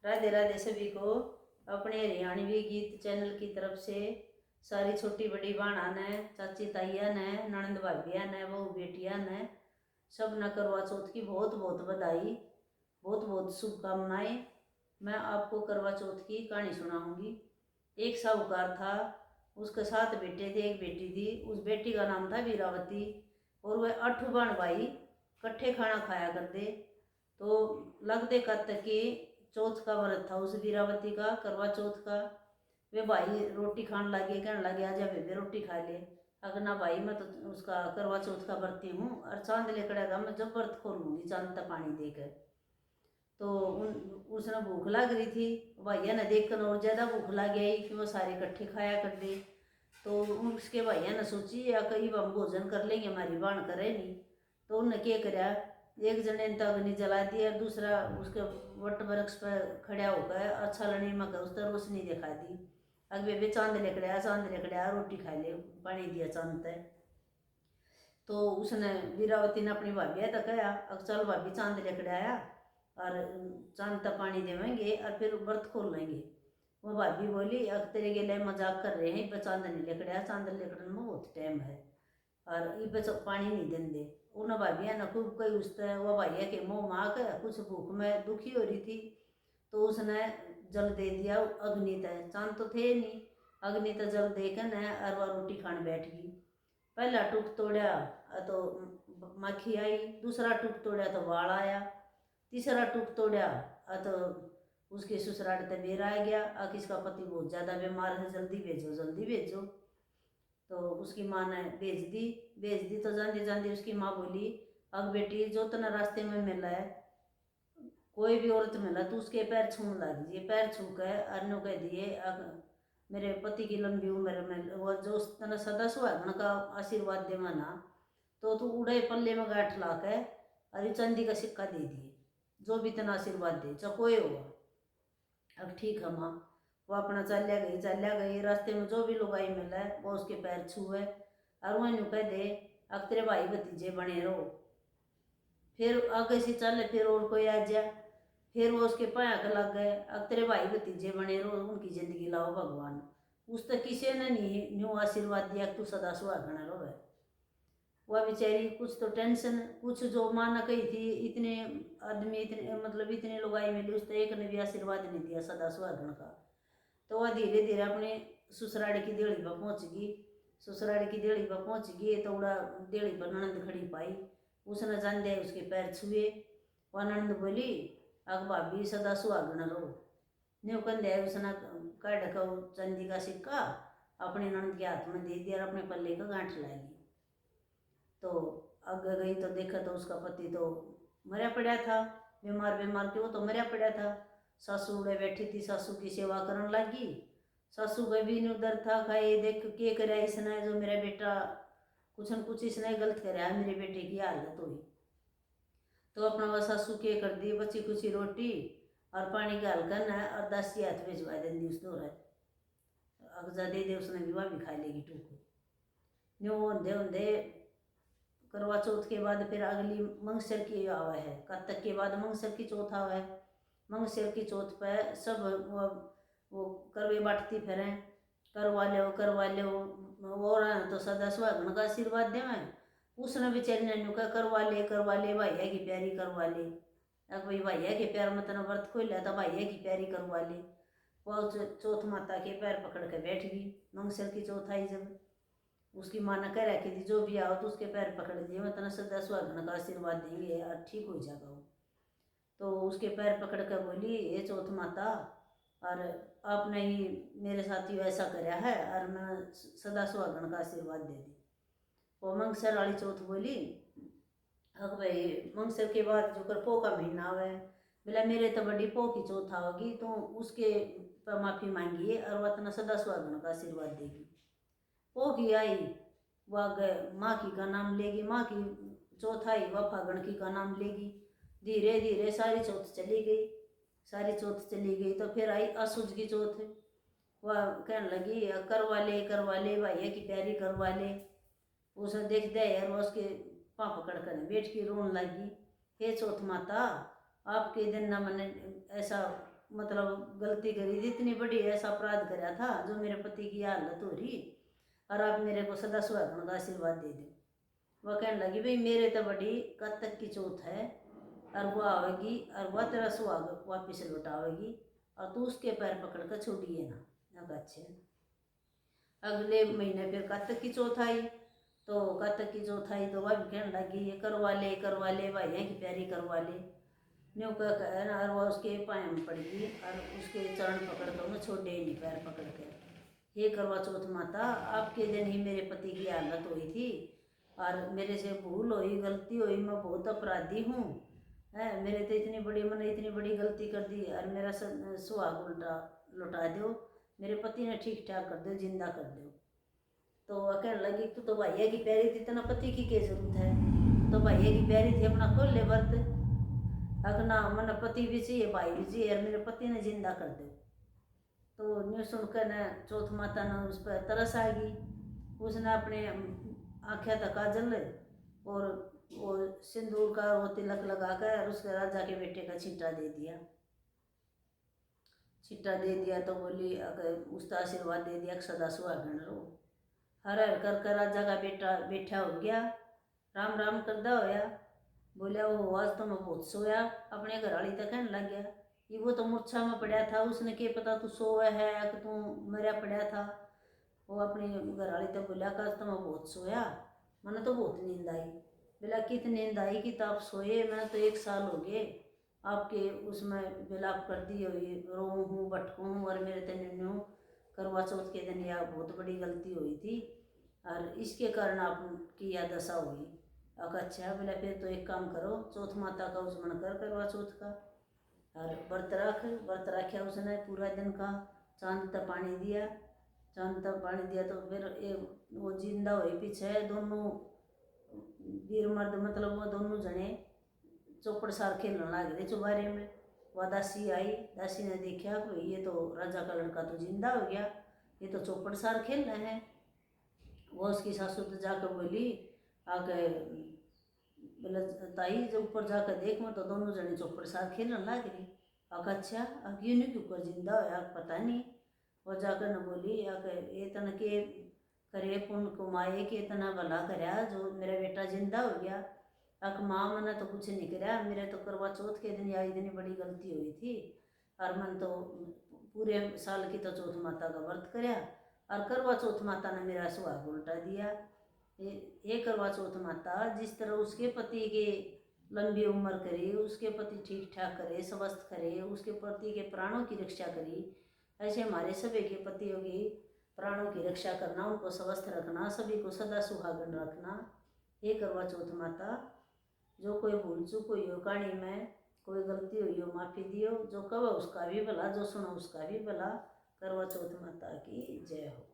राधे राधे सभी को। अपने हरियाणवी गीत चैनल की तरफ से सारी छोटी बड़ी बहना ने, चाची ताइया ने, ननंद भाभिया ने, बहू बेटिया ने सब न करवा चौथ की बहुत बहुत बधाई, बहुत बहुत शुभकामनाएं। मैं आपको करवा चौथ की कहानी सुनाऊंगी। एक साहूकार था, उसके 7 बेटे थे, एक बेटी थी। उस बेटी का नाम था वीरावती और वह 8 बहन भाई इकट्ठे खाना खाया करते। तो लगते कत कि चौथ का व्रत था उस वीरावती का, करवा चौथ का। वे भाई रोटी खाने लगे, कहने लगे आजा बेबे रोटी खा ले। अगर ना भाई मैं तो उसका करवा चौथ का व्रती हूँ और चांद लेकर मैं जब व्रत खोलूंगी चांद तक पानी देकर। तो उसने भूख लग रही थी, भैया ने देख कर और ज़्यादा भूख लग गई कि वो सारे इकट्ठे खाया कर दे। तो उसके भैया ने सोची या कई हम भोजन कर लेंगे, हमारी बाण करे नहीं। तो उनने क्या कराया, एक जने ने तो अग्नि जला दी और दूसरा उसके वट वृक्ष पर खड़ा होकर अच्छा लड़ी में उस तरह रोशनी दिखा दी। अगले भी चांद लेकर आया, चांद लेकर आया, रोटी खा ले, पानी दिया चांद तक। तो उसने वीरावती ने अपनी भाभी तक कहा, अब चल भाभी चांद लेकर आया और चांद तक पानी देवेंगे और फिर व्रत खोल लेंगे। वो भाभी बोली अब तेरे के लिए मजाक कर रहे हैं, इब चांद नहीं लेकर आया, चांद लेकर में बहुत टाइम है और इब पानी नहीं देंगे। उन भाभिया ने खूब कही उससे, वो भैया के मुँह माँ के कुछ भूख में दुखी हो रही थी। तो उसने जल दे दिया अग्नि तय, चांद तो थे नहीं, अग्नि तय जल दे कर न और वह रोटी खाने बैठ गई। पहला टूक तोड़ा तो मक्खी आई, दूसरा टूक तोड़ा तो वाल आया, तीसरा टूक तोड़ा तो उसके ससुराल तक बेर आ गया। अब इसका पति बहुत ज़्यादा बीमार है, जल्दी भेजो जल्दी भेजो। तो उसकी माँ ने भेज दी। तो जाते जाते उसकी माँ बोली, अब बेटी जो तना रास्ते में मिला है, कोई भी औरत मिला तो उसके पैर छूने ला दीजिए। पैर छू कर अन्नों कह दिए अब मेरे पति की लंबी उम्र में वो जो तना सदा सुहागन का आशीर्वाद दे माना, तो तू उड़े पल्ले में गांठ ला के अरे चांदी का सिक्का दे दिए, जो भी तना आशीर्वाद दे चकोए हुआ। अब ठीक है माँ। वो अपना चलिया गई, रास्ते में जो भी लोग आई मिला है वो उसके पैर छुए और वहीं कह दे अब तेरे भाई भतीजे बने रहो। फिर आगे से चले, फिर और कोई आ जाए, फिर वो उसके पाया लग गए, अब तेरे भाई भतीजे बने रहो, उनकी जिंदगी लाओ भगवान। उस तक किसी ने नहीं न्यू आशीर्वाद दिया तू सदा सुहागन रहो। वह बेचारी कुछ तो टेंशन, कुछ जो माँ ने कही थी, इतने आदमी इतने मतलब इतने लोग आई मिले, उस तो एक ने भी आशीर्वाद नहीं दिया सदा सुहागन का। तो वह धीरे धीरे अपने ससुराल की देहड़ी पर पहुँच गई। ससुराल की देहड़ी पर पहुँच गई तो उड़ा देहड़ी पर ननंद खड़ी पाई। उसने जान दिया, उसके पैर छुए। वह ननंद बोली अग भाभी सदा सुहागन रहो। न्यू कन दिया, उसने काट का चांदी का सिक्का अपने ननंद के हाथ में दे दिया और अपने पल्ले का गांठ लाई। तो आगे गई तो देखा तो उसका पति तो मरा पड़ा था, बीमार बीमार के वो तो मरा पड़ा था। सासू उड़े बैठी थी, सासू की सेवा करने लगी। सासू का भी उधर था, खाए देख के कराया इसने, जो मेरा बेटा कुछ न कुछ इसने गलत कराया, मेरे बेटे की हालत हुई। तो अपना वह सासू के कर दी बची कुची रोटी और पानी गाल कर न और 10 हाथ भिजवा देंगी उस दो अगजा दे दे, उसने विवाह भी खा लेगी टूक। न्यू होंदे होंदे करवा चौथ के बाद फिर अगली मंगसर की आवा है, कत्तक के बाद मंगसर की चौथ आवा है। मंगसर की चौथ पे सब वो करवे बांटती फिरें, करवा लो और तो सदा सुहागन का आशीर्वाद देवें। उसने बेचारी ने नुका करवा ले भैया की प्यारी करवा ले। अब भाई भैया के प्यार में तना व्रत खोल लिया था, भैया की प्यारी करवा ले। वो चौथ माता के पैर पकड़ के बैठ गई। मंगसर की चौथ आई जब, उसकी माँ ने कह रखी थी जो भी आओ तो उसके पैर पकड़ दिए, मैं तना सदा सुहागन का आशीर्वाद देंगे यार, ठीक हो जाएगा वो। तो उसके पैर पकड़ कर बोली ये चौथ माता, और आपने ही मेरे साथ ही ऐसा कराया है और मैं सदा सुहागन का आशीर्वाद दे दी। वो मंगसर वाली चौथ बोली अब भाई मंगसर के बाद जो कर पो का महीना आवे, बोला मेरे तो बड़ी पो की चौथ आओगी तो उसके पर माफ़ी मांगी और वह तना सदा सुहागन का आशीर्वाद देगी। पो की आई वह माँ की का नाम लेगी, माँ की चौथाई वह फागण की का नाम लेगी। धीरे धीरे सारी चौथ चली गई, सारी चौथ चली गई। तो फिर आई असुज की चौथ। वह कहने लगी करवा ले भैया की प्यारी करवा ले। उसे देख दे यार, उसके पाँव पकड़ कर बैठ के रोने लगी, हे चौथ माता आपके दिन न मैंने ऐसा मतलब गलती करी थी, इतनी बड़ी ऐसा अपराध करा था जो मेरे पति की हालत हो रही, और आप मेरे को सदा सुहागन का आशीर्वाद दे दो। वह कहने लगी भाई मेरे तो बड़ी कत्तक की चौथ है, और वो आवेगी और वह तेरा सुहाग वापिस लौटावेगी, और तू उसके पैर पकड़ कर छोड़िए ना। मैं कहा अच्छे। अगले महीने फिर कार्तिक की चौथ आई, तो कार्तिक की चौथ आई तो वह भी कहने लगी ये करवा ले भाइया की प्यारी करवा ले। न्यू कह ना, और वह उसके पाँव में पड़ गई और उसके चरण पकड़ कर उन्हें छोड़े ही नहीं, पैर पकड़ कर। हे करवा चौथ माता, आपके दिन ही मेरे पति की हालत हुई थी, और मेरे से भूल हुई, गलती हुई, मैं बहुत अपराधी हूँ, है मेरे तो इतनी बड़ी, मैंने इतनी बड़ी गलती कर दी, और मेरा सुहाग उल्टा लौटा दो, मेरे पति ने ठीक ठाक कर दो, जिंदा कर दो। तो वह कहने लगी तू तो भैया की प्यारी थी, इतना पति की क्या जरूरत है, तो भैया की प्यारी थी, अपना खोल ले व्रत, अगना मन पति भी चाहिए भाई भी चाहिए, और मेरे पति ने जिंदा कर दो। तो न्यू सुनकर न चौथ माता ने उस पर तरस आ गई, उसने अपने आँखें तक काजल और वो सिंदूर का वो तिलक लगाकर उसके राजा के बेटे का छींटा दे दिया। छींटा दे दिया तो बोली अगर उसका आशीर्वाद दे दिया सदा सुहागन रहो। हर हर कर राजा का बेटा बैठा हो गया, राम राम करदा होया, बोलिया वो आज तो मैं बहुत सोया, अपने घरवाली तक कहने लग गया कि वो तो मूर्छा में पड़ा था, उसने क्या पता तू सोया है कि तू मरा पड़ा था। वो अपनी घरवाली तक बोलिया कि आज तो मैं बहुत सोया, मैंने तो बहुत नींद आई। बोला कितनी नींद आई कि तो आप सोए, मैंने तो 1 साल हो गए आपके उसमें बिलाप कर दी हुई, रो हूँ भटकूँ हूँ, और मेरे तन करवा चौथ के दिन यह बहुत बड़ी गलती हुई थी, और इसके कारण आपकी यह दशा हुई। अब अच्छा बोला फिर तो एक काम करो, चौथ माता का उस्मरण कर करवा चौथ का, और व्रत रखा उसने पूरा दिन का, चांद तक पानी दिया, चांद तक पानी दिया तो फिर वो जिंदा हुई पीछे दोनों वीर मर्द, मतलब वो दोनों जने चौपड़ सार खेलने लग गए चुबारे में। वह दासी आई, दासी ने देखा कि ये तो राजा का लड़का तो जिंदा हो गया, ये तो चौपड़ सार खेल रहे हैं। वो उसकी सासू तो जाकर बोली आके बोले ताई जब ऊपर जाकर देख मैं तो दोनों जने चौपड़ सार खेलने लग रही। आका अच्छा क्यों नहीं ऊपर जिंदा होया पता नहीं। वो जाकर न बोली आके ये तन के करे पुण्य कमाए के इतना भला करया जो मेरा बेटा जिंदा हो गया। अक माँ मैंने तो कुछ नहीं कराया, मेरे तो करवा चौथ के दिन या इतनी बड़ी गलती हुई थी, और मन तो पूरे साल की तो चौथ माता का व्रत कराया, और करवा चौथ माता ने मेरा सुहाग उल्टा दिया। ये करवा चौथ माता जिस तरह उसके पति के लंबी उम्र करे, उसके पति ठीक ठाक करे, स्वस्थ करे, उसके पति के प्राणों की रक्षा करी, ऐसे हमारे सभी के पतियों की प्राणों की रक्षा करना, उनको स्वस्थ रखना, सभी को सदा सुहागन रखना। ये करवा चौथ माता जो कोई भूल चूक हुई हो कहानी में, कोई गलती हुई हो माफ़ी दियो, जो कहो उसका भी भला, जो सुनो उसका भी भला। करवा चौथ माता की जय हो।